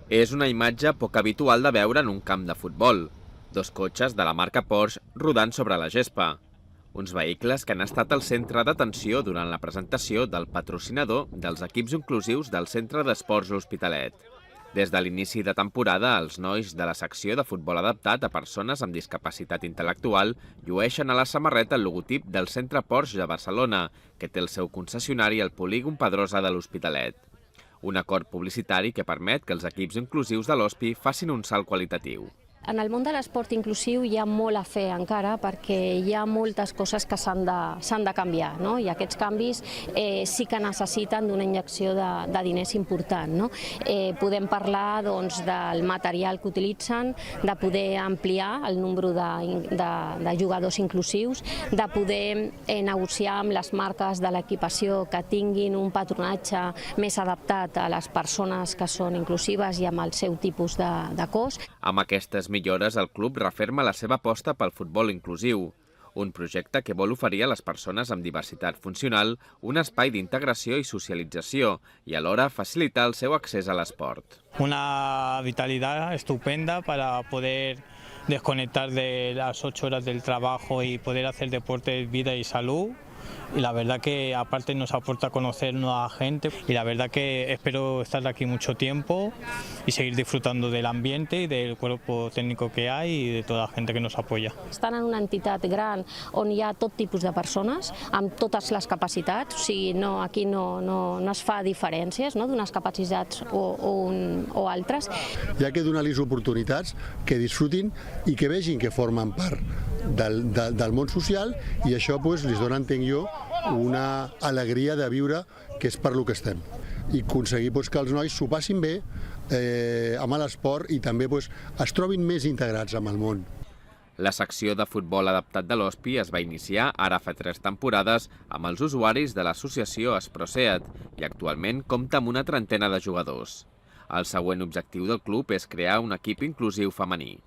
És una imatge poc habitual de veure en un camp de futbol. Dos cotxes de la marca Porsche rodant sobre la gespa. Uns vehicles que han estat al centre d'atenció durant la presentació del patrocinador dels equips inclusius del Centre d'Esports L'Hospitalet. Des de l'inici de temporada, els nois de la secció de futbol adaptat a persones amb discapacitat intel·lectual llueixen a la samarreta el logotip del Centre Porsche de Barcelona, que té el seu concessionari al polígon Pedrosa de l'Hospitalet. Un acord publicitari que permet que els equips inclusius de l'Hospi facin un salt qualitatiu. En el món de l'esport inclusiu hi ha molt a fer encara perquè hi ha moltes coses que s'han de canviar, no? I aquests canvis sí que necessiten d'una injecció de diners important, no? Podem parlar del material que utilitzen, de poder ampliar el nombre de jugadors inclusius, de poder negociar amb les marques de l'equipació que tinguin un patronatge més adaptat a les persones que són inclusives i amb el seu tipus de cost. Amb aquestes millores, el club referma la seva aposta pel futbol inclusiu, un projecte que vol oferir a les persones amb diversitat funcional un espai d'integració i socialització i alhora facilitar el seu accés a l'esport. Una vitalidad estupenda para poder desconectar de las 8 horas del trabajo y poder hacer deporte, vida y salud. Y la verdad que aparte nos aporta a conocer nueva gente y la verdad que espero estar aquí mucho tiempo y seguir disfrutando del ambiente y del cuerpo técnico que hay y de toda la gente que nos apoya. Estan en una entitat gran on hi ha tot tipus de persones amb totes les capacitats, o sigui, aquí no es fa diferències, no, d'unes capacitats o altres. Hi ha que donar-los oportunitats, que disfrutin i que vegin que formen part del món social i això li dona, entenc jo, una alegria de viure que és per lo que estem i aconseguir que els nois s'ho passin bé amb l'esport i també es trobin més integrats amb el món. La secció de futbol adaptat de l'Hospi es va iniciar ara fa 3 temporades amb els usuaris de l'associació Esproseat i actualment compta amb una trentena de jugadors. El següent objectiu del club és crear un equip inclusiu femení.